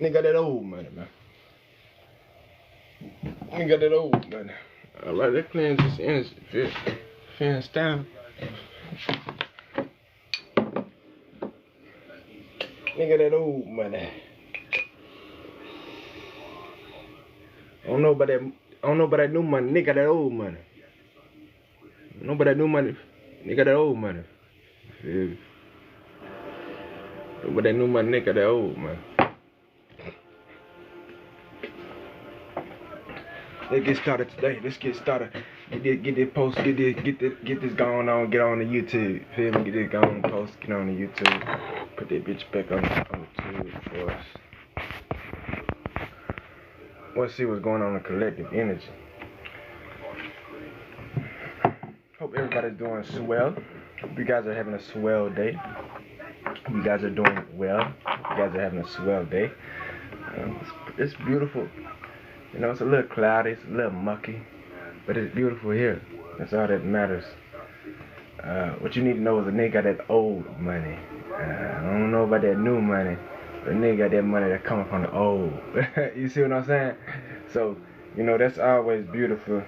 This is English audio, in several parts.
Nigga that old money, man. Nigga that old money. Alright, that cleanse this energy. Fans down. Nigga that old money. I don't know about that new money. Nigga that old money. I don't know about that new money. Nigga that old money. Yeah. But that new money, nigga that old money. Let's get started today. Let's get started. Get this post. Get this going on. Get on the YouTube. Feel me? Get this going on post. Get on the YouTube. Put that bitch back on the tube for us. Let's see what's going on in collective energy. Hope everybody's doing swell. Hope you guys are having a swell day. Hope you guys are doing well. You guys are having a swell day. It's beautiful. You know, it's a little cloudy, it's a little mucky, but it's beautiful here. That's all that matters. What you need to know is a nigga got that old money. I don't know about that new money, but a nigga got that money that coming from the old. You see what I'm saying? So, you know, that's always beautiful.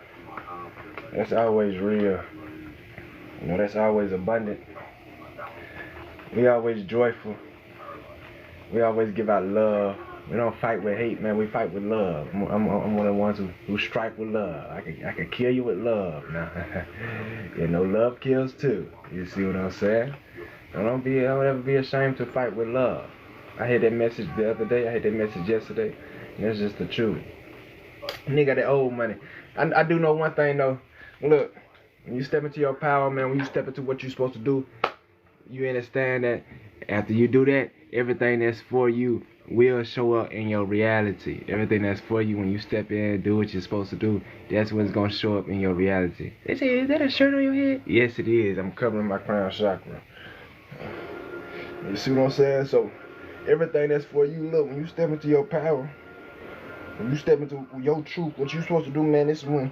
That's always real. You know, that's always abundant. We always joyful. We always give out love. We don't fight with hate, man. We fight with love. I'm one of the ones who strike with love. I can kill you with love. Now, you know, love kills too. You see what I'm saying? Don't ever be ashamed to fight with love. I heard that message the other day. I heard that message yesterday. And that's just the truth. Nigga, that old money. I do know one thing though. Look, when you step into your power, man, when you step into what you're supposed to do, you understand that after you do that, everything that's for you will show up in your reality. Everything that's for you when you step in and do what you're supposed to do, that's what's going to show up in your reality. They say, is that a shirt on your head? Yes, it is. I'm covering my crown chakra. You see what I'm saying? So, everything that's for you, look, when you step into your power, when you step into your truth, what you're supposed to do, man, this is when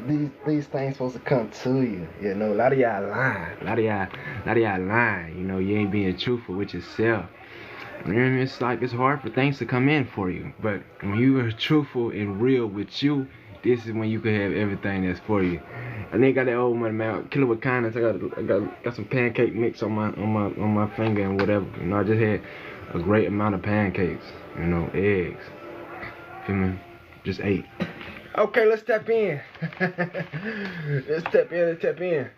these things supposed to come to you. You know, a lot of y'all lying. A lot of y'all lying. You know, you ain't being truthful with yourself. And it's like it's hard for things to come in for you. But when you are truthful and real with you, this is when you can have everything that's for you. I think I got that old money, man. Kill it with kindness. I got some pancake mix on my finger and whatever. You know, I just had a great amount of pancakes. You know, eggs. Feel me? Just ate. Okay, let's tap in. Let's tap in.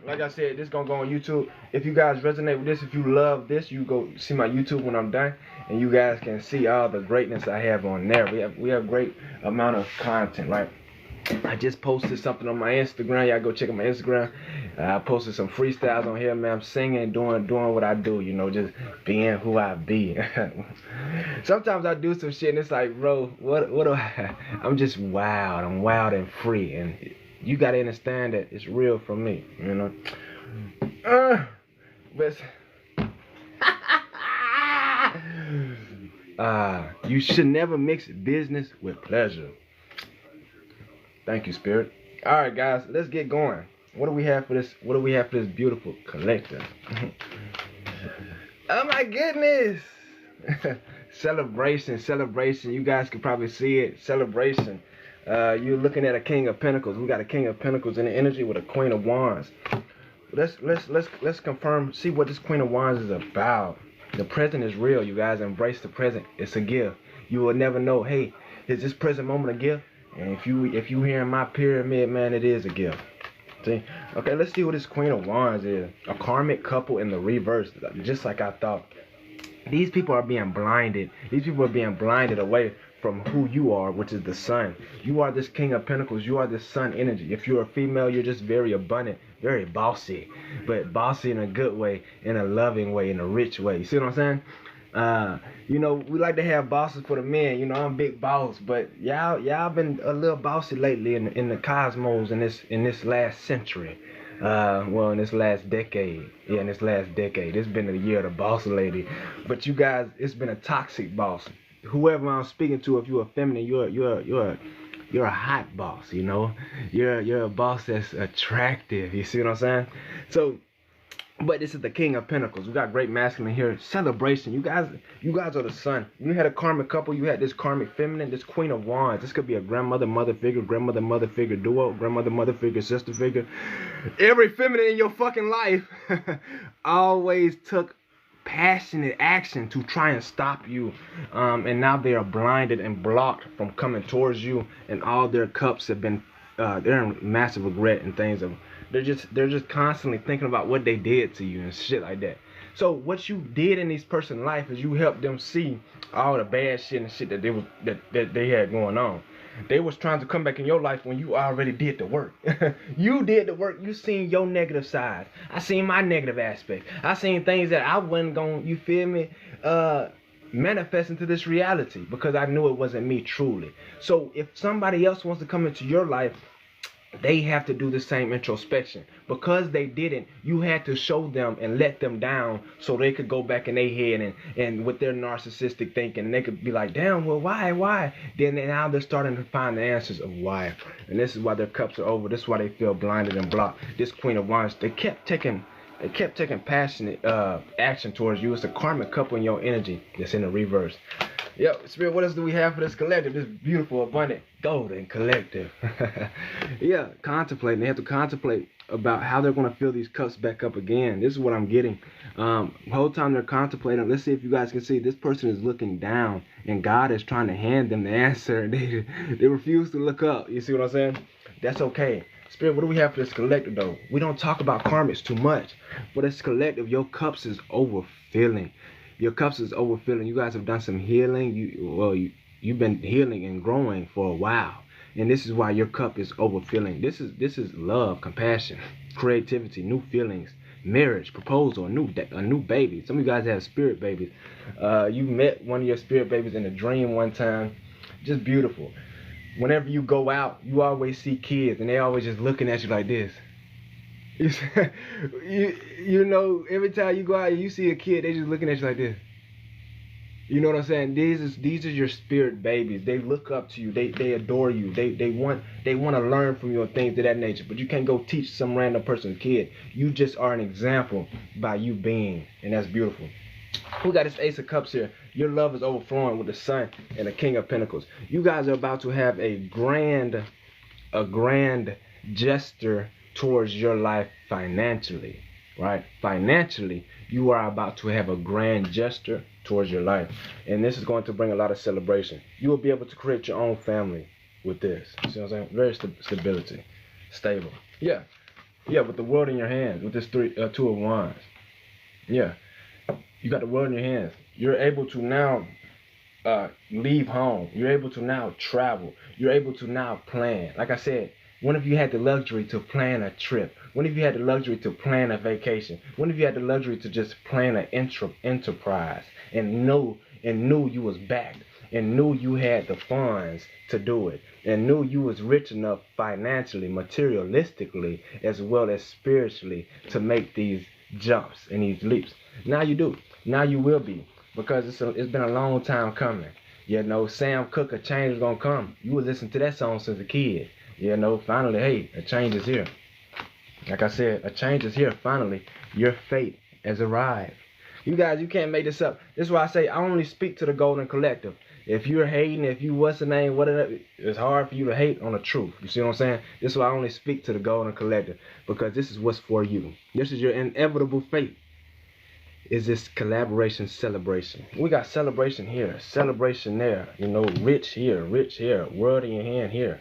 Like I said, this gonna go on YouTube. If you guys resonate with this, if you love this, you go see my YouTube when I'm done, and you guys can see all the greatness I have on there. We have great amount of content. Like I just posted something on my Instagram. Y'all go check out my Instagram. I posted some freestyles on here, man. I'm singing, doing what I do. You know, just being who I be. Sometimes I do some shit, and it's like, bro, what do I? I'm just wild. I'm wild and free, and you gotta understand that it's real for me, you know. But you should never mix business with pleasure. Thank you, Spirit. All right, guys, let's get going. What do we have for this? What do we have for this beautiful collector? Oh my goodness! Celebration. You guys can probably see it. Celebration. You're looking at a King of Pentacles. We got a King of Pentacles in the energy with a Queen of Wands. Let's confirm. See what this Queen of Wands is about. The present is real. You guys embrace the present. It's a gift. You will never know. Hey, is this present moment a gift? And if you hearing my pyramid, man, it is a gift. See? Okay, let's see what this Queen of Wands is. A karmic couple in the reverse, just like I thought. These people are being blinded. These people are being blinded away from who you are, which is the sun. You are this King of Pentacles. You are this sun energy. If you're a female, you're just very abundant, very bossy. But bossy in a good way, in a loving way, in a rich way. You see what I'm saying? You know, we like to have bosses for the men. You know, I'm big boss, but y'all been a little bossy lately in the cosmos in this last century. Well, in this last decade. Yeah, in this last decade. It's been the year of the boss lady. But you guys, it's been a toxic boss. Whoever I'm speaking to, if you're a feminine, you're a hot boss, you know. You're a boss that's attractive. You see what I'm saying? So But this is the King of Pentacles. We got great masculine here. Celebration. You guys are the sun. You had a karmic couple. You had this karmic feminine, this Queen of Wands. This could be a grandmother, mother figure, grandmother, mother figure duo, grandmother, mother figure, sister figure. Every feminine in your fucking life always took passionate action to try and stop you, and now they are blinded and blocked from coming towards you, and all their cups have been they're in massive regret and things of they're just constantly thinking about what they did to you and shit like that. So what you did in this person's life is you helped them see all the bad shit and shit that they had going on. They was trying to come back in your life when you already did the work. You did the work. You seen your negative side. I seen my negative aspect. I seen things that I wasn't going, you feel me, manifest into this reality because I knew it wasn't me truly. So if somebody else wants to come into your life, they have to do the same introspection. Because they didn't, you had to show them and let them down so they could go back in their head and with their narcissistic thinking, and they could be like, damn, well, why? Then now they're starting to find the answers of why. And this is why their cups are over. This is why they feel blinded and blocked. This Queen of Wands, they kept taking passionate action towards you. It's a karmic couple in your energy that's in the reverse. Yo, Spirit, what else do we have for this collective? This beautiful, abundant, golden collective. Yeah, contemplating. They have to contemplate about how they're going to fill these cups back up again. This is what I'm getting. The whole time they're contemplating, let's see if you guys can see, this person is looking down, and God is trying to hand them the answer. They refuse to look up. You see what I'm saying? That's okay. Spirit, what do we have for this collective, though? We don't talk about karmics too much, but this collective, your cups is overfilling. Your cups is overfilling. You guys have done some healing. You've been healing and growing for a while, and this is why your cup is overfilling. This is love, compassion, creativity, new feelings, marriage, proposal, a new baby. Some of you guys have spirit babies. You met one of your spirit babies in a dream one time. Just beautiful. Whenever you go out, you always see kids, and they always just looking at you like this. You know, every time you go out and you see a kid, they just looking at you like this. You know what I'm saying? These are your spirit babies. They look up to you. They adore you. They want to learn from you and things of that nature. But you can't go teach some random person's kid. You just are an example by you being, and that's beautiful. We got this Ace of Cups here. Your love is overflowing with the Sun and the King of Pentacles. You guys are about to have a grand gesture towards your life financially, right? Financially, you are about to have a grand gesture towards your life, and this is going to bring a lot of celebration. You will be able to create your own family with this. See what I'm saying? Very stability, stable. Yeah, with the world in your hands, with this Two of Wands. Yeah, you got the world in your hands. You're able to now leave home. You're able to now travel. You're able to now plan. Like I said, when have you had the luxury to plan a trip? When have you had the luxury to plan a vacation? When have you had the luxury to just plan an enterprise and knew you was backed and knew you had the funds to do it and knew you was rich enough financially, materialistically, as well as spiritually to make these jumps and these leaps? Now you do. Now you will be, because it's been a long time coming. You know, Sam Cooke, a change is gonna come. You would listen to that song since a kid. You know, finally, hey, a change is here. Like I said, a change is here. Finally, your fate has arrived. You guys, you can't make this up. This is why I say I only speak to the Golden Collective. If you're hating, if you what's the name, whatever, it's hard for you to hate on the truth. You see what I'm saying? This is why I only speak to the Golden Collective, because this is what's for you. This is your inevitable fate. Is this collaboration celebration? We got celebration here, celebration there. You know, rich here, world in your hand here.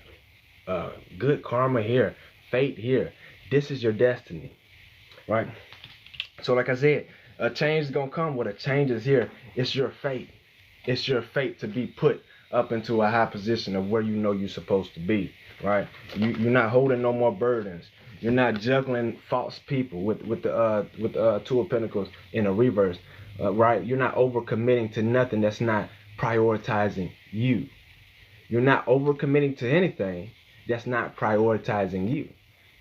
Good karma here, fate here. This is your destiny, right? So like I said, a change is gonna come. What a change is here. It's your fate. It's your fate to be put up into a high position of where you know you're supposed to be, right? You're not holding no more burdens. You're not juggling false people with the Two of Pentacles in a reverse, right? You're not overcommitting to nothing that's not prioritizing you. You're not overcommitting to anything that's not prioritizing you.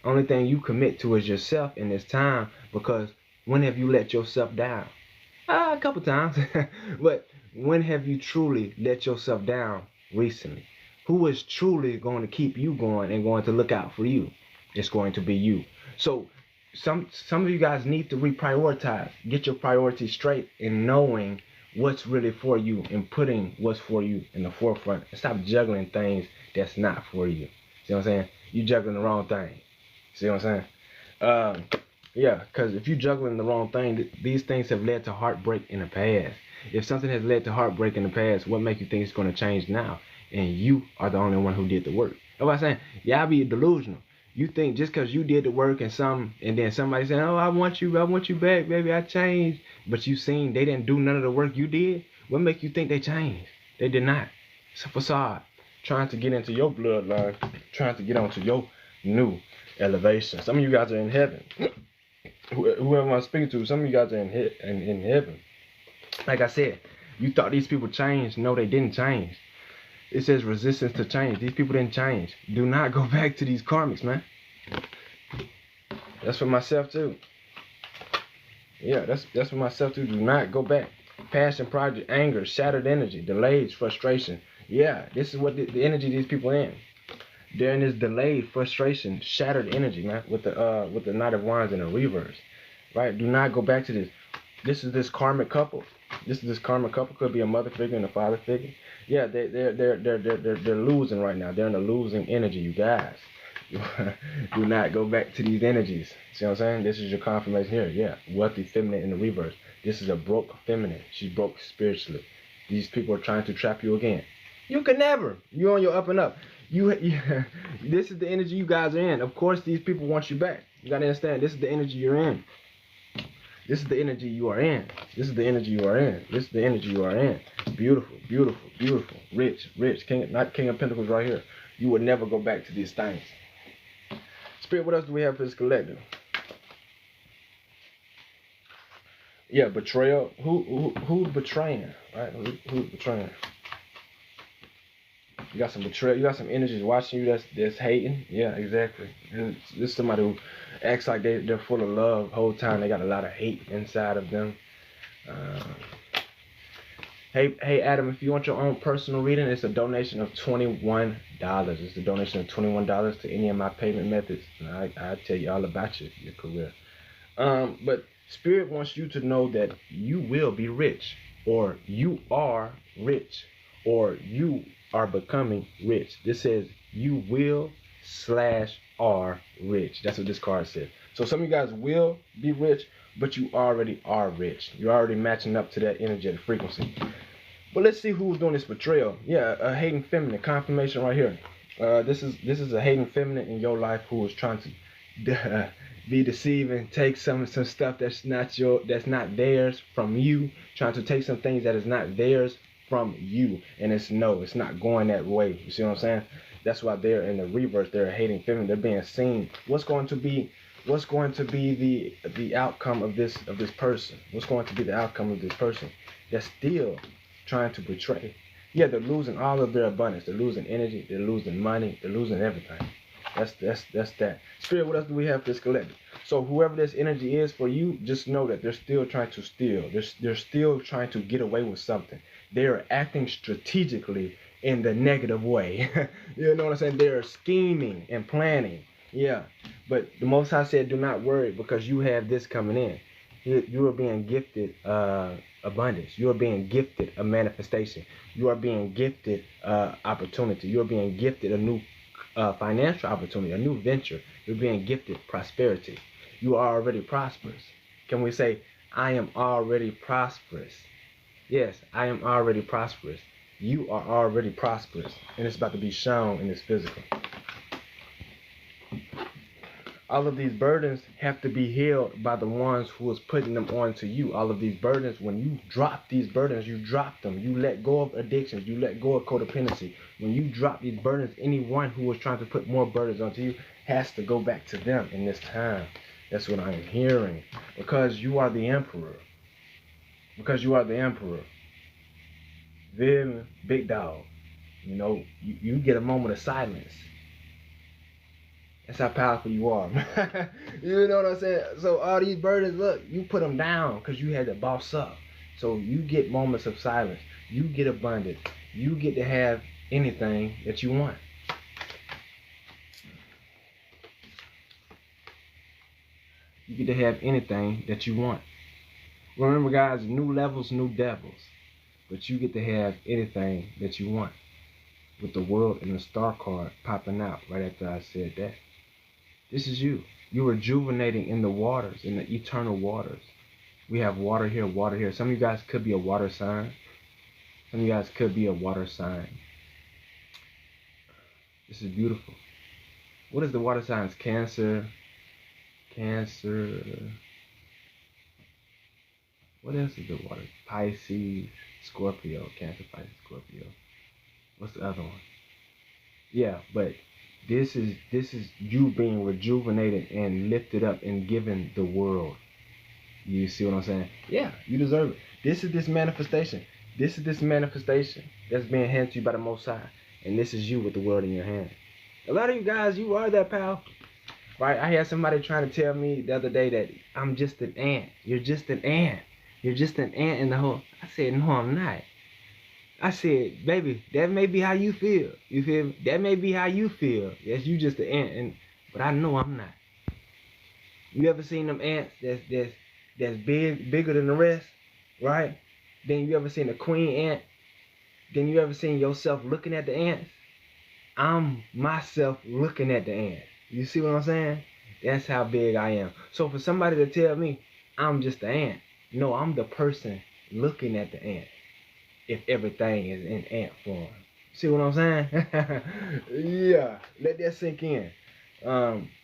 Only thing you commit to is yourself in this time, because when have you let yourself down? A couple times. But when have you truly let yourself down recently? Who is truly going to keep you going and going to look out for you? It's going to be you. So some of you guys need to reprioritize. Get your priorities straight in knowing what's really for you and putting what's for you in the forefront. And stop juggling things that's not for you. See what I'm saying? You juggling the wrong thing. See what I'm saying? Yeah, because if you juggling the wrong thing, these things have led to heartbreak in the past. If something has led to heartbreak in the past, what makes you think it's going to change now? And you are the only one who did the work. That's what I'm saying. Y'all be delusional. You think just because you did the work and then somebody saying, "Oh, I want you back, baby, I changed," but you seen they didn't do none of the work you did. What make you think they changed? They did not. It's a facade, trying to get into your bloodline, trying to get onto your new elevation. Some of you guys are in heaven. Whoever I'm speaking to, some of you guys are in heaven. Like I said, you thought these people changed. No, they didn't change. It says resistance to change. These people didn't change. Do not go back to these karmics, man. That's for myself too. Yeah, that's for myself too. Do not go back. Passion, project, anger, shattered energy, delays, frustration. Yeah, this is what the energy these people in. They're in this delayed frustration, shattered energy, man, with the Knight of Wands in a reverse. Right? Do not go back to this. This is this karmic couple. This karmic couple could be a mother figure and a father figure. Yeah, they're losing right now. They're in a losing energy, you guys. Do not go back to these energies. See what I'm saying? This is your confirmation here. Yeah, wealthy feminine in the reverse. This is a broke feminine. She's broke spiritually. These people are trying to trap you again. You can never. You're on your up and up. This is the energy you guys are in. Of course, these people want you back. You gotta understand. This is the energy you're in. This is the energy you are in. This is the energy you are in. This is the energy you are in. Beautiful, beautiful, beautiful. Rich, rich. Not King of Pentacles right here. You would never go back to these things. Spirit, what else do we have for this collective? Yeah, betrayal. Who's betraying? Right? Who's betraying? You got some betrayal. You got some energies watching you that's hating. Yeah, exactly. This is somebody who acts like they're full of love the whole time. They got a lot of hate inside of them. Hey Adam, if you want your own personal reading, it's a donation of $21. It's a donation of $21 to any of my payment methods. And I'll tell you all about your career. But Spirit wants you to know that you will be rich, or you are rich, or you are becoming rich. This says you will /are rich. That's what this card says. So some of you guys will be rich, but you already are rich. You're already matching up to that energetic frequency. But let's see who's doing this betrayal. Yeah, a hating feminine. Confirmation right here. This is a hating feminine in your life who is trying to be deceiving, take some stuff that's not theirs from you, trying to take some things that is not theirs from you, and it's not going that way. You see what I'm saying? That's why they're in the reverse. They're a hating feminine. They're being seen. What's going to be the outcome of this person? What's going to be the outcome of this person that's still trying to betray? Yeah, they're losing all of their abundance. They're losing energy. They're losing money. They're losing everything. That's that. Spirit, what else do we have for this collective? So whoever this energy is for you, just know that they're still trying to steal. They're still trying to get away with something. They're acting strategically in the negative way. You know what I'm saying? They're scheming and planning. Yeah. But the Most High said, do not worry, because you have this coming in. You are being gifted abundance. You are being gifted a manifestation. You are being gifted opportunity. You are being gifted a new financial opportunity, a new venture. You're being gifted prosperity. You are already prosperous. Can we say, I am already prosperous? Yes, I am already prosperous. You are already prosperous. And it's about to be shown in this physical. All of these burdens have to be healed by the ones who is putting them on to you. All of these burdens, when you drop these burdens, you drop them. You let go of addictions. You let go of codependency. When you drop these burdens, anyone who is trying to put more burdens onto you has to go back to them in this time. That's what I am hearing. Because you are the emperor. Because you are the emperor. Viv, big dog. You know, you get a moment of silence. That's how powerful you are. You know what I'm saying? So all these burdens, look, you put them down because you had to boss up. So you get moments of silence. You get abundance. You get to have anything that you want. You get to have anything that you want. Remember, guys, new levels, new devils. But you get to have anything that you want. With the world and the star card popping out right after I said that. This is you. You're rejuvenating in the waters, in the eternal waters. We have water here, water here. Some of you guys could be a water sign. Some of you guys could be a water sign. This is beautiful. What is the water signs? Cancer. Cancer. What else is the water? Pisces, Scorpio. Cancer, Pisces, Scorpio. What's the other one? Yeah, but this is you being rejuvenated and lifted up and given the world. You see what I'm saying? Yeah, you deserve it. This is this manifestation. This is this manifestation that's being handed to you by the Most High. And this is you with the world in your hand. A lot of you guys, you are that powerful. Right? I had somebody trying to tell me the other day that I'm just an ant. You're just an ant. You're just an ant in the hole. I said, no, I'm not. I said, baby, that may be how you feel. You feel me? That may be how you feel. Yes, you just an ant, but I know I'm not. You ever seen them ants that's bigger than the rest, right? Then you ever seen a queen ant? Then you ever seen yourself looking at the ants? I'm myself looking at the ants. You see what I'm saying? That's how big I am. So for somebody to tell me I'm just an ant, no, I'm the person looking at the ant. If everything is in ant form. See what I'm saying? Yeah, let that sink in.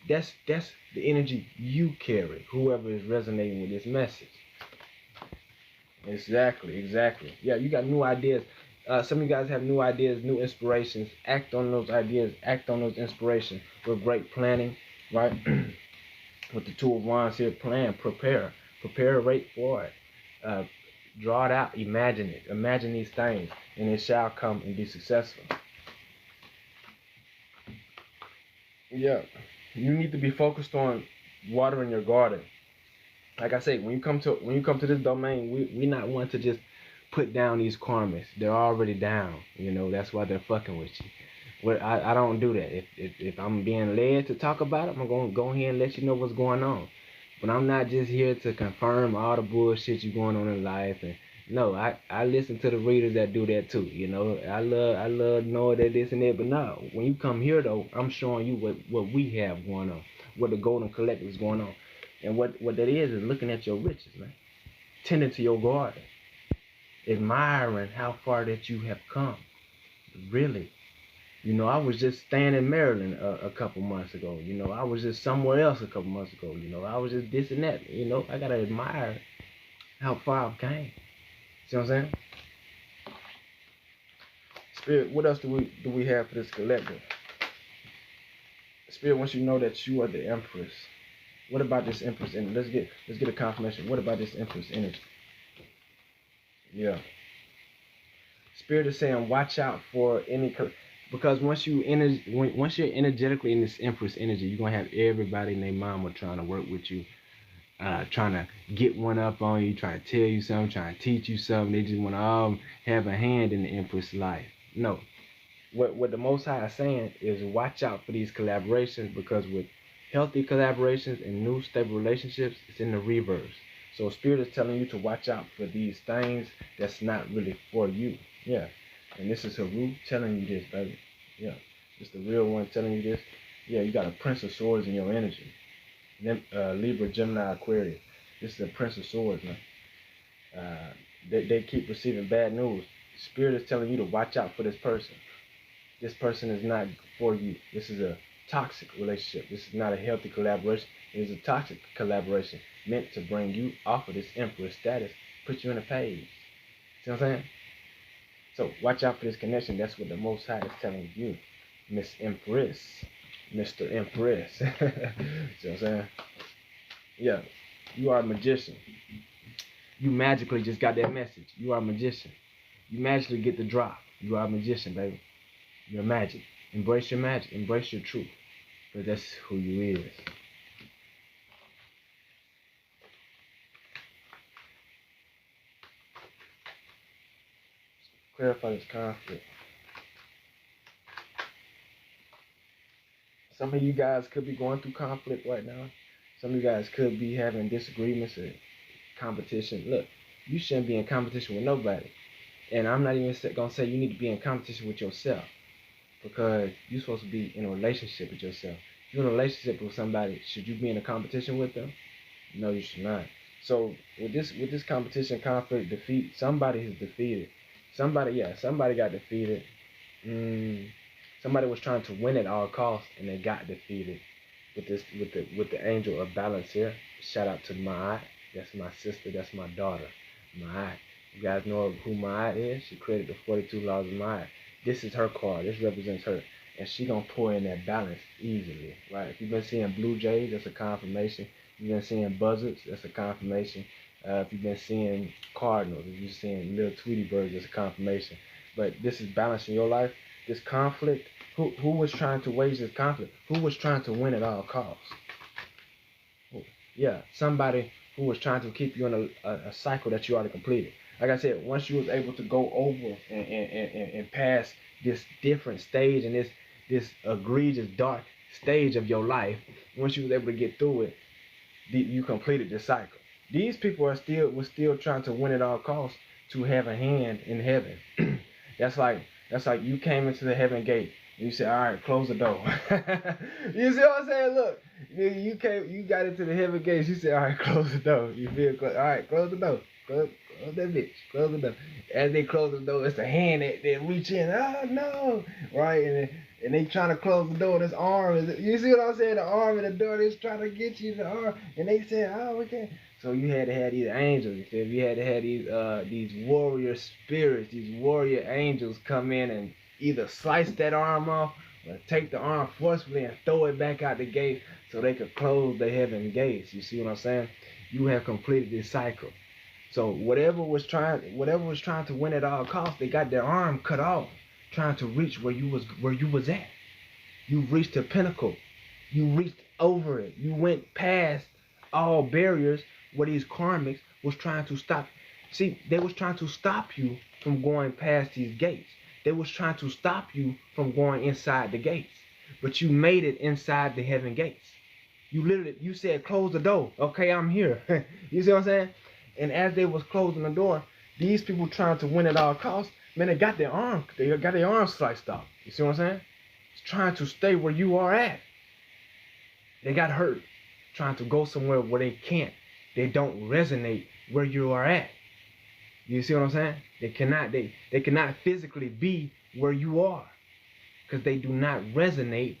That's the energy you carry, whoever is resonating with this message. Exactly. Yeah, you got new ideas. Some of you guys have new ideas, new inspirations. Act on those ideas, act on those inspirations with great planning, right? With the Two of Wands here, plan, prepare, right for it. Draw it out, imagine it. Imagine these things, and it shall come and be successful. Yeah, you need to be focused on watering your garden. Like I say, when you come to this domain, we not want to just put down these karmas. They're already down. You know, that's why they're fucking with you. Well, I don't do that. If I'm being led to talk about it, I'm gonna go ahead and let you know what's going on. But I'm not just here to confirm all the bullshit you going on in life. And no, I listen to the readers that do that too. You know, I love knowing that this and that. But no, when you come here though, I'm showing you what we have going on, what the Golden Collective is going on, and what that is looking at your riches, man, tending to your garden, admiring how far that you have come, really. You know, I was just staying in Maryland a couple months ago. You know, I was just somewhere else a couple months ago. You know, I was just this and that. You know, I gotta admire how far I've came. See what I'm saying? Spirit, what else do we have for this collective? Spirit wants you to know that you are the Empress. What about this Empress energy? Let's get a confirmation. What about this Empress energy? Yeah. Spirit is saying, watch out for any. Because once you're energetically in this Empress energy, you're gonna have everybody and their mama trying to work with you, trying to get one up on you, trying to tell you something, trying to teach you something. They just want to have a hand in the Empress life. No, what the Most High is saying is watch out for these collaborations, because with healthy collaborations and new stable relationships, it's in the reverse. So Spirit is telling you to watch out for these things that's not really for you. Yeah. And this is Haru telling you this, baby. Yeah. It's the real one telling you this. Yeah, you got a Prince of Swords in your energy. Libra, Gemini, Aquarius. This is a Prince of Swords, man. They keep receiving bad news. Spirit is telling you to watch out for this person. This person is not for you. This is a toxic relationship. This is not a healthy collaboration. It is a toxic collaboration meant to bring you off of this Emperor status, put you in a page. See what I'm saying? So watch out for this connection. That's what the Most High is telling you, Miss Empress, Mr. Empress. See what I'm saying? Yeah, you are a magician. You magically just got that message. You are a magician. You magically get the drop. You are a magician, baby. You're magic. Embrace your magic. Embrace your truth. Because that's who you is. Clarify this conflict. Some of you guys could be going through conflict right now. Some of you guys could be having disagreements or competition. Look, you shouldn't be in competition with nobody. And I'm not even gonna say you need to be in competition with yourself, because you're supposed to be in a relationship with yourself. If you're in a relationship with somebody, should you be in a competition with them? No, you should not. So with this competition, conflict, defeat, somebody is defeated. Somebody got defeated. Somebody was trying to win at all costs and they got defeated. With the angel of balance here. Shout out to Ma'at. That's my sister. That's my daughter. Ma'at. You guys know who Ma'at is? She created the 42 laws of Ma'at. This is her card. This represents her. And she gonna pour in that balance easily, right? If you've been seeing blue jays, that's a confirmation. If you've been seeing buzzards, that's a confirmation. If you've been seeing cardinals, if you're seeing little Tweety birds, that's a confirmation. But this is balance in your life. This conflict, who was trying to wage this conflict? Who was trying to win at all costs? Yeah, somebody who was trying to keep you in a cycle that you already completed. Like I said, once you was able to go over and pass this different stage and this egregious dark stage of your life, once you was able to get through it, you completed this cycle. These people were still trying to win at all costs to have a hand in heaven. That's like you came into the heaven gate and you said, all right, close the door. You see what I'm saying? Look, you got into the heaven gates. You said, all right, close the door. You feel close? All right, close the door. Close that bitch. Close the door. As they close the door, it's the hand that reach in. Oh no, right? And they trying to close the door. This arm you see what I'm saying? The arm and the door is trying to get you the arm, and they said, oh, we can't. So you had to have these angels. You feel? You had to have these warrior spirits, these warrior angels come in and either slice that arm off or take the arm forcefully and throw it back out the gate so they could close the heaven gates. You see what I'm saying? You have completed this cycle. So whatever was trying to win at all costs, they got their arm cut off, trying to reach where you was at. You reached the pinnacle. You reached over it. You went past all barriers where these karmics was trying to stop. See, they was trying to stop you from going past these gates. They was trying to stop you from going inside the gates. But you made it inside the heaven gates. You said, close the door. Okay, I'm here. You see what I'm saying? And as they was closing the door, these people trying to win at all costs, man, they got their arm sliced off. You see what I'm saying? It's trying to stay where you are at. They got hurt trying to go somewhere where they can't. They don't resonate where you are at. You see what I'm saying? They cannot physically be where you are because they do not resonate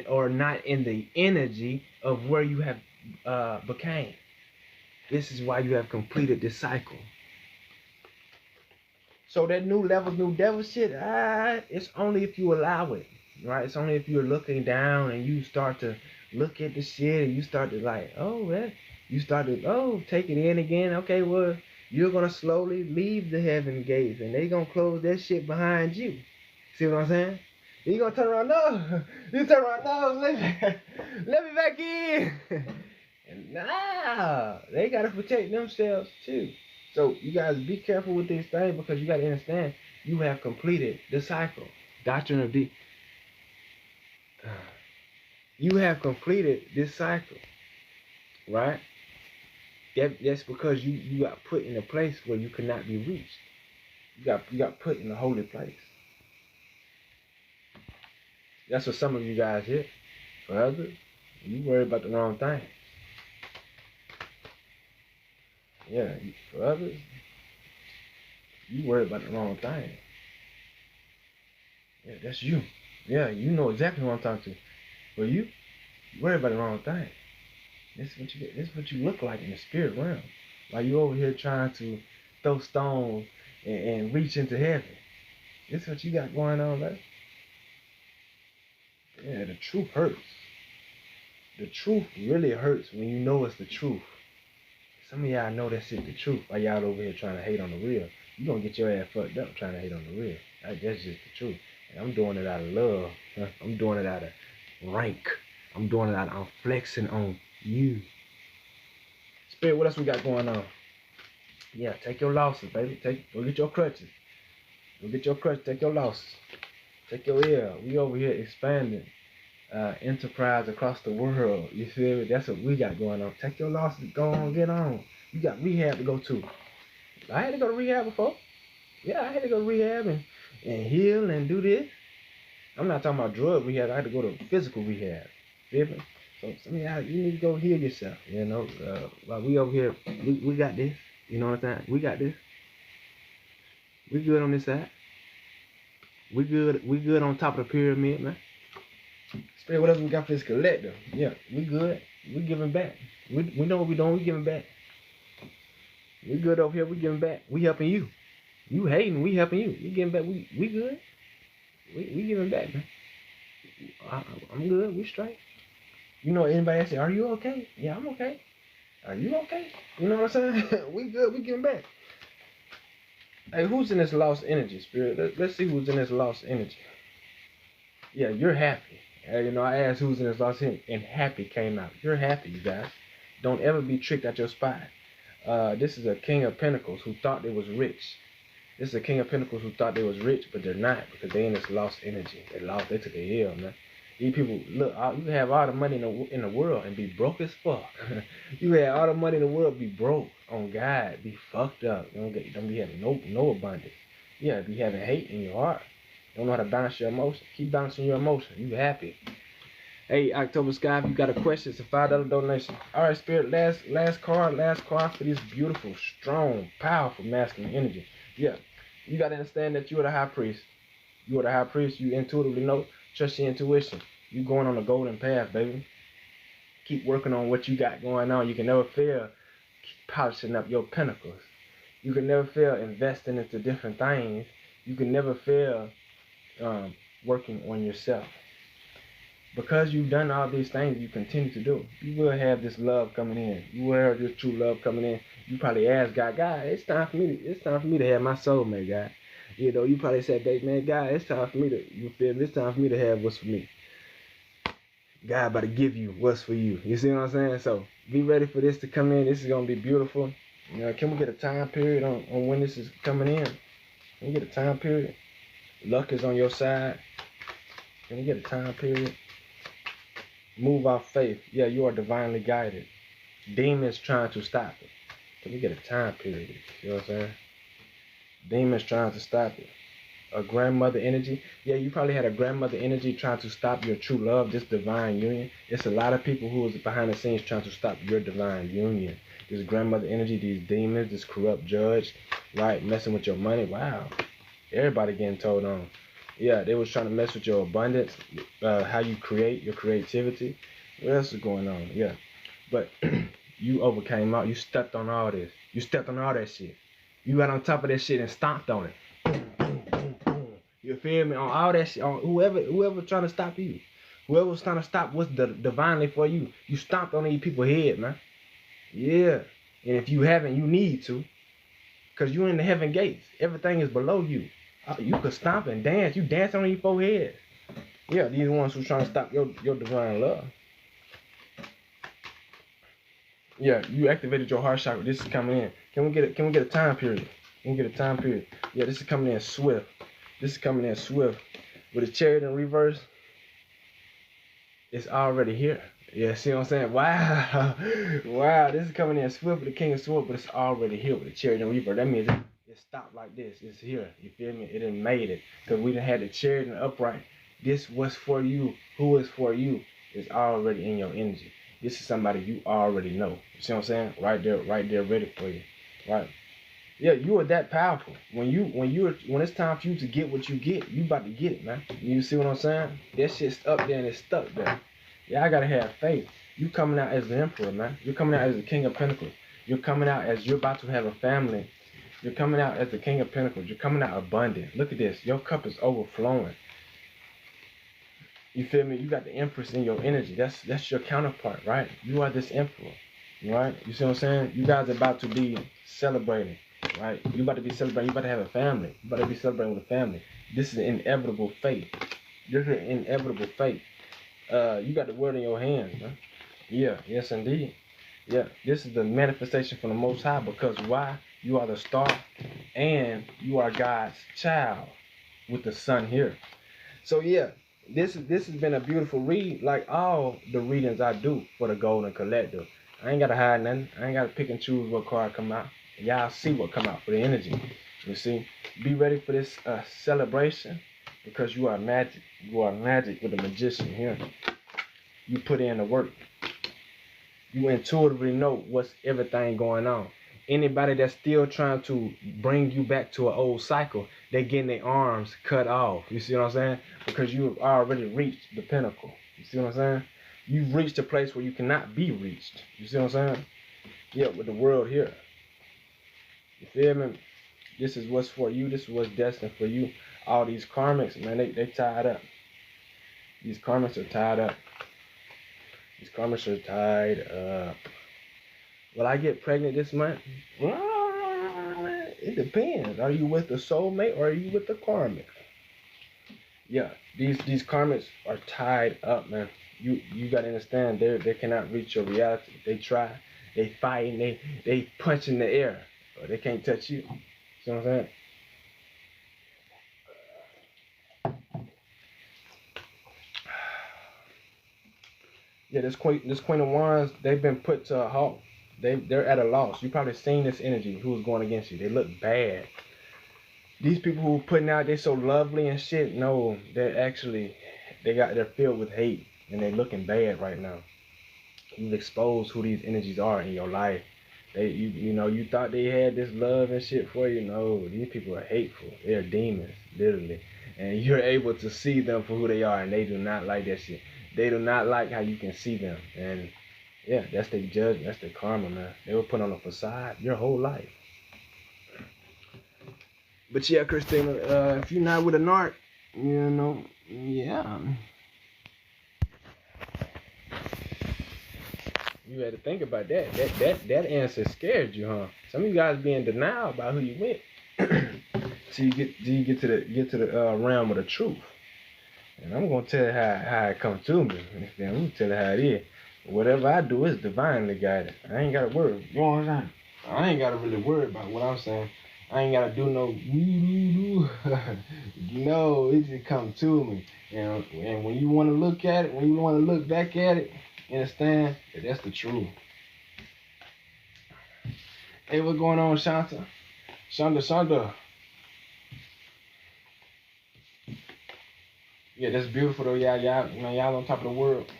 or not in the energy of where you have became. This is why you have completed this cycle. So that new levels, new devil shit, it's only if you allow it, right? It's only if you're looking down and you start to look at the shit and you start to take it in again. Okay, well, you're going to slowly leave the heaven gates and they going to close that shit behind you. See what I'm saying? You going to turn around, no. You turn around, no, let me back in. And nah, they got to protect themselves too. So you guys be careful with these things because you got to understand you have completed the cycle. Doctrine of D. You have completed this cycle, right? That's because you got put in a place where you could not be reached. You got put in a holy place. That's what some of you guys hit. For others, you worry about the wrong thing. Yeah, for others, you worry about the wrong thing. Yeah, that's you. Yeah, you know exactly what I'm talking to. But you worry about the wrong thing. This is what you look like in the spirit realm. While you over here trying to throw stones and reach into heaven. This is what you got going on, right? Yeah, the truth hurts. The truth really hurts when you know it's the truth. Some of y'all know that shit the truth. While y'all over here trying to hate on the real. You gonna get your ass fucked up trying to hate on the real. That's just the truth. And I'm doing it out of love. I'm doing it out of rank. I'm doing it out of, I'm flexing on you. Spirit, what else we got going on? Yeah, take your losses, baby. Go get your crutches. Go get your crutches. Take your losses. Take your ear. We over here expanding. enterprise across the world. You feel me? That's what we got going on. Take your losses, go on, get on. You got rehab to go to. I had to go to rehab before. Yeah, I had to go to rehab and heal and do this. I'm not talking about drug rehab. I had to go to physical rehab. Feel me? So you need to go heal yourself. You know, while we over here, we got this. You know what I'm saying? We got this. We good on this side. We good on top of the pyramid, man. Spend whatever we got for this collective. Yeah, we good. We giving back. We know what we doing. We giving back. We good over here. We giving back. We helping you. You hating. We helping you. We giving back. We good. We giving back, man. I'm good. We straight. You know, anybody that say, "Are you okay?" Yeah, I'm okay. Are you okay? You know what I'm saying? We good. We giving back. Hey, who's in this lost energy, spirit? Let's see who's in this lost energy. Yeah, you're happy. You know, I asked who's in this lost energy, and happy came out. You're happy, you guys. Don't ever be tricked at your spot. This is a King of Pentacles who thought they was rich. This is a King of Pentacles who thought they was rich, but they're not, because they in this lost energy. They took a L, man. These people, look, you can have all the money in the world and be broke as fuck. You can have all the money in the world, be broke on God, be fucked up. Don't be having no abundance. Yeah, be having hate in your heart. Don't know how to balance your emotions. Keep balancing your emotions. You happy. Hey, October Sky, if you got a question, it's a $5 donation. All right, Spirit, last card for this beautiful, strong, powerful masculine energy. Yeah, you got to understand that you are the high priest. You are the high priest. You intuitively know. Trust your intuition. You going on the golden path, baby. Keep working on what you got going on. You can never fail polishing up your pinnacles. You can never fail investing into different things. You can never fail working on yourself. Because you've done all these things, you continue to do. You will have this love coming in. You will have this true love coming in. You probably ask God, it's time for me to have my soulmate, God. You know, you probably said, baby, man, God, it's time for me to, you feel me? It's time for me to have what's for me. God about to give you what's for you. You see what I'm saying? So be ready for this to come in. This is gonna be beautiful. You know, can we get a time period on when this is coming in? Can we get a time period? Luck is on your side. Can we get a time period? Move off faith. Yeah, you are divinely guided. Demons trying to stop it. Can we get a time period? You know what I'm saying? Demons trying to stop it. A grandmother energy. Yeah, you probably had a grandmother energy trying to stop your true love, this divine union. It's a lot of people who is behind the scenes trying to stop your divine union. This grandmother energy, these demons, this corrupt judge, right, messing with your money. Wow. Everybody getting told on. Yeah, they was trying to mess with your abundance, how you create, your creativity. What else is going on? Yeah. But you overcame all. You stepped on all this. You stepped on all that shit. You got on top of that shit and stomped on it. You feel me? On all that shit, on whoever trying to stop you, whoever was trying to stop what's divinely for you, you stomped on these people's head, man. Yeah, and if you haven't, you need to, cause you in the heaven gates. Everything is below you. You could stomp and dance. You dance on these foreheads. Yeah, these ones who trying to stop your divine love. Yeah, you activated your heart chakra. This is coming in. Can we get a time period? Can we get a time period? Yeah, this is coming in swift. This is coming in swift. With a Chariot in reverse, it's already here. Yeah, see what I'm saying? Wow. Wow, this is coming in swift with the King of Swords, but it's already here with the Chariot in reverse. That means it stopped like this. It's here. You feel me? It done made it. Because we done had the Chariot in the upright. This was for you. Who is for you is already in your energy. This is somebody you already know. You see what I'm saying? Right there, ready for you. Right? Yeah, you are that powerful. When it's time for you to get what you get, you about to get it, man. You see what I'm saying? That shit's up there and it's stuck there. Yeah, I gotta have faith. You coming out as the emperor, man. You're coming out as the King of Pentacles. You're coming out as you're about to have a family. You're coming out as the King of Pentacles. You're coming out abundant. Look at this. Your cup is overflowing. You feel me? You got the Empress in your energy. That's your counterpart, right? You are this emperor, right? You see what I'm saying? You guys are about to be celebrating, right? You about to be celebrating. You about to have a family. You about to be celebrating with a family. This is inevitable fate. This is inevitable fate. You got the word in your hands, man. Yeah, yes indeed. Yeah, this is the manifestation from the Most High, because why? You are the star and you are God's child with the sun here. So yeah, This has been a beautiful read, like all the readings I do for the Golden Collective. I ain't gotta hide nothing. I ain't gotta pick and choose what card come out. Y'all see what come out for the energy. You see, be ready for this celebration because you are magic. You are magic with the magician here. You put in the work. You intuitively know what's everything going on. Anybody that's still trying to bring you back to an old cycle, they getting their arms cut off. You see what I'm saying? Because you've already reached the pinnacle. You see what I'm saying? You've reached a place where you cannot be reached. You see what I'm saying? Yeah, with the world here. You feel me? This is what's for you. This is what's destined for you. All these karmics, man, they tied up. These karmics are tied up. These karmics are tied up. Will I get pregnant this month? It depends. Are you with the soulmate or are you with the karmic? Yeah, these karmics are tied up, man. You gotta understand they cannot reach your reality. They try, they fight, and they punch in the air, but they can't touch you. See what I'm saying? Yeah, this Queen of Wands, they've been put to a halt. They're at a loss. You probably seen this energy. Who's going against you? They look bad. These people who putting out, they're so lovely and shit. No, they're filled with hate and they're looking bad right now. You've exposed who these energies are in your life. You thought they had this love and shit for you. No, these people are hateful. They're demons, literally. And you're able to see them for who they are, and they do not like that shit. They do not like how you can see them. And yeah, that's their judgment. That's their karma, man. They were put on a facade your whole life. But yeah, Christina, if you're not with a narc, yeah. You had to think about that. That answer scared you, huh? Some of you guys be in denial about who you with. Till you get to the realm of the truth. And I'm gonna tell you how it comes to me. I'm gonna tell you how it is. Whatever I do is divinely guided. I ain't gotta worry. You know what I'm saying? I ain't gotta really worry about what I'm saying. I ain't gotta do no no, it just come to me. And when you wanna look at it, when you wanna look back at it, understand that that's the truth. Hey, what's going on, Shanta? Shanta. Yeah, that's beautiful though, y'all on top of the world.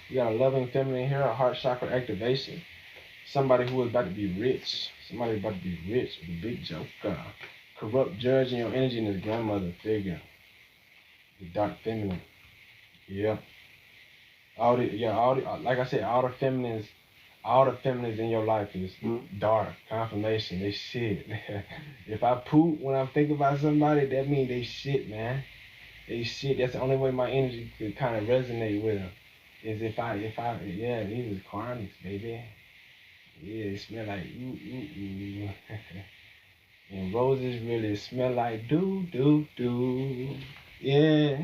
You got a loving feminine here, a heart chakra activation. Somebody who is about to be rich. Somebody about to be rich with a big joker. Corrupt judge in your energy and his grandmother figure. The dark feminine. Yeah. Like I said, all the feminines in your life is dark. Confirmation. They shit. If I poop when I'm thinking about somebody, that means they shit, man. They shit. That's the only way my energy could kind of resonate with them. Is if I, yeah, these is karmics, baby. Yeah, it smell like ooh. And roses really smell like do. Yeah.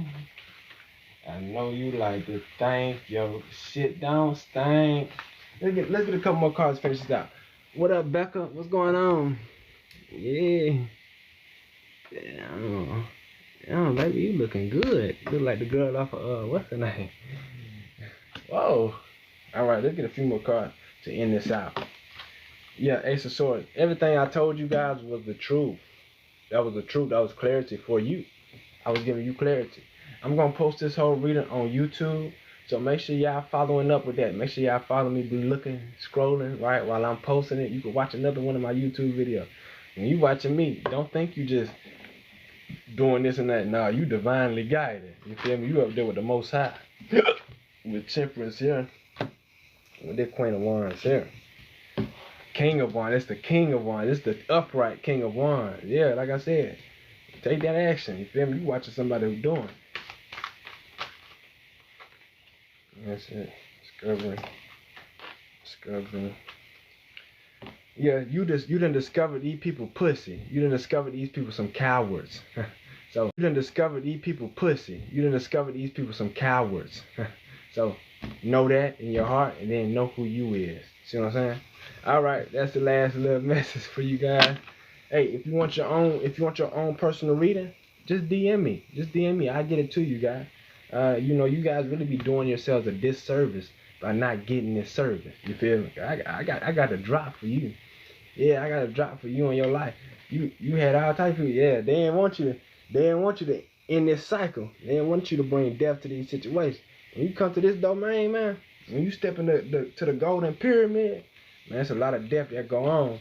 I know you like to thank your shit don't stink. Let's get a couple more cards to finish this out. What up, Becca? What's going on? Yeah. Damn, baby, you looking good. Look like the girl off of what's her name? Whoa. Alright, let's get a few more cards to end this out. Yeah, Ace of Swords. Everything I told you guys was the truth. That was the truth. That was clarity for you. I was giving you clarity. I'm going to post this whole reading on YouTube. So make sure y'all following up with that. Make sure y'all follow me. Be looking, scrolling, right? While I'm posting it, you can watch another one of my YouTube videos. When you watching me, don't think you just doing this and that. No, you divinely guided. You feel me? You up there with the Most High. With Temperance here. With this Queen of Wands here. King of Wands. It's the King of Wands. It's the upright King of Wands. Yeah, like I said. Take that action. You feel me? You watching somebody who's doing. That's it. Discovering. Yeah, you done discovered these people pussy. You done discovered these people some cowards. So you done discovered these people pussy. You done discovered these people some cowards. So know that in your heart and then know who you is. See what I'm saying? Alright, that's the last little message for you guys. Hey, if you want your own personal reading, just DM me. I get it to you guys. You know, you guys really be doing yourselves a disservice by not getting this service. You feel me? I got a drop for you. Yeah, I got a drop for you in your life. You had all type of, yeah. They didn't want you to end this cycle. They didn't want you to bring death to these situations. When you come to this domain, man, when you step in to the golden pyramid, man, there's a lot of death that go on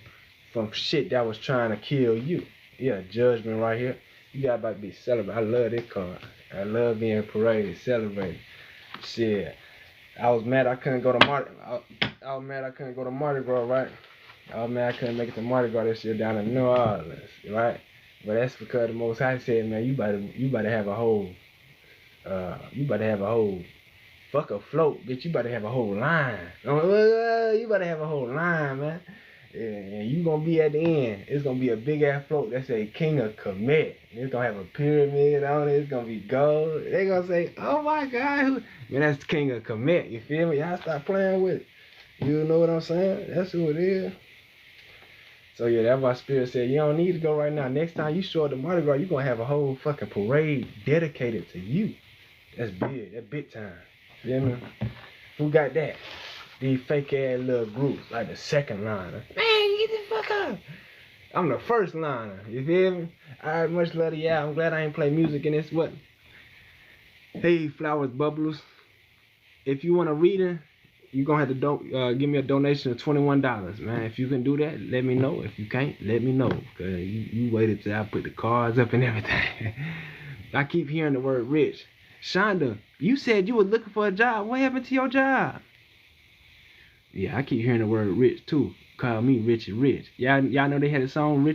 from shit that was trying to kill you. Yeah, judgment right here. You got about to be celebrated. I love this card. I love being paraded, celebrated. Shit. I was mad I couldn't go to I was mad I couldn't go to Mardi Gras, right? I was mad I couldn't make it to Mardi Gras this year down in New Orleans, right? But that's because the Most High said, man, you better have a whole fuck a float, bitch. You better have a whole line. You better have a whole line, man. Yeah, and you gonna be at the end. It's gonna be a big ass float that say King of Kemet. It's gonna have a pyramid on it. It's gonna be gold. They gonna say, oh my God, man, that's King of Kemet. You feel me? Y'all stop playing with it. You know what I'm saying? That's who it is. So yeah, that's why Spirit said you don't need to go right now. Next time you show up to Mardi Gras, you gonna have a whole fucking parade dedicated to you. That's big. That's big time. You know? Who got that? These fake ass little groups, like the second liner. Man, get the fuck up. I'm the first liner. You feel me? Alright, much love to y'all. I'm glad I ain't play music in this. What? Hey, Flowers Bubblers. If you want a reading, you're gonna have to give me a donation of $21, man. If you can do that, let me know. If you can't, let me know. Cause you waited till I put the cards up and everything. I keep hearing the word rich. Shonda, you said you were looking for a job. What happened to your job? Yeah, I keep hearing the word rich too. Call me Richie Rich. Y'all know they had a song they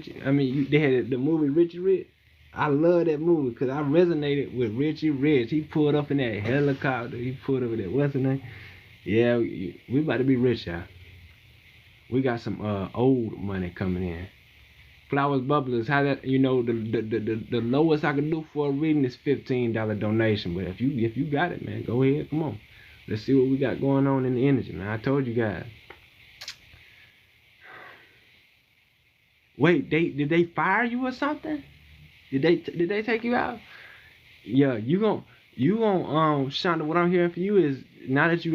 had the movie Richie Rich. I love that movie because I resonated with Richie Rich. He pulled up in that helicopter. He pulled up in that, what's his name? Yeah, we about to be rich, y'all. We got some old money coming in. Flowers Bubblers, how that, you know, the lowest I can do for a reading is $15 donation. But if you got it, man, go ahead, come on. Let's see what we got going on in the energy, man. I told you guys. Wait, did they fire you or something? Did they take you out? Yeah, you gon' Shonda, what I'm hearing for you is now that you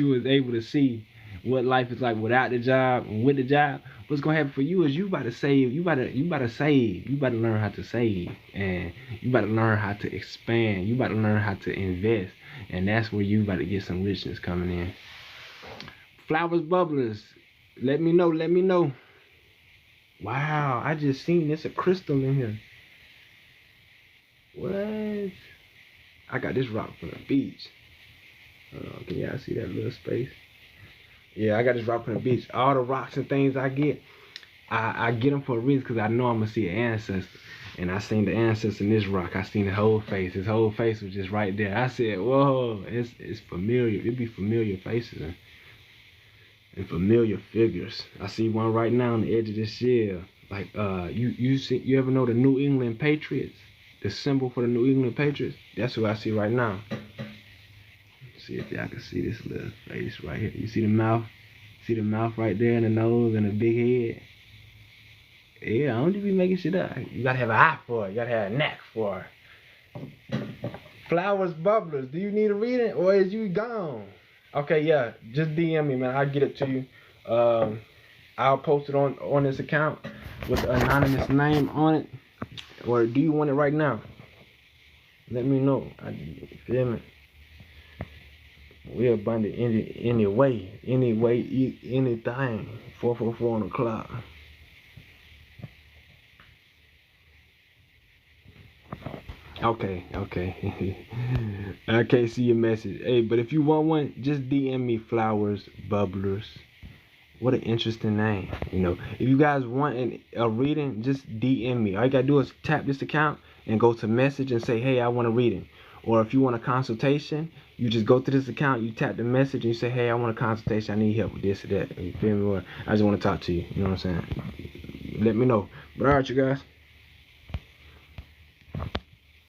was able to see what life is like without the job and with the job, what's gonna happen for you is you about to save, you about to learn how to save, and you about to learn how to expand, you about to learn how to invest, and that's where you about to get some richness coming in. Flowers Bubblers, let me know. Wow, I just seen this a crystal in here. What? I got this rock from the beach. Can y'all see that little space? Yeah, I got this rock from the beach. All the rocks and things I get them for a reason because I know I'm going to see an ancestor. And I seen the ancestor in this rock. I seen his whole face. His whole face was just right there. I said, whoa, it's familiar. It'd be familiar faces and familiar figures. I see one right now on the edge of this shell. Like, you ever know the New England Patriots? The symbol for the New England Patriots? That's who I see right now. See if y'all can see this little face right here. You see the mouth? See the mouth right there and the nose and the big head? Yeah, I don't just be making shit up. You gotta have an eye for it. You gotta have a knack for it. Flowers Bubblers, do you need a reading or is you gone? Okay, yeah, just DM me, man. I'll get it to you. I'll post it on this account with the anonymous name on it. Or do you want it right now? Let me know. You feel me? We're abundant anyway, anything. 444 on the clock. Okay. I can't see your message. Hey, but if you want one, just DM me Flowers Bubblers. What an interesting name. You know, if you guys want a reading, just DM me. All you gotta do is tap this account and go to message and say, hey, I want a reading. Or if you want a consultation, you just go to this account, you tap the message and you say, hey, I want a consultation, I need help with this or that. You feel me? Or I just want to talk to you. You know what I'm saying? Let me know. But all right, you guys.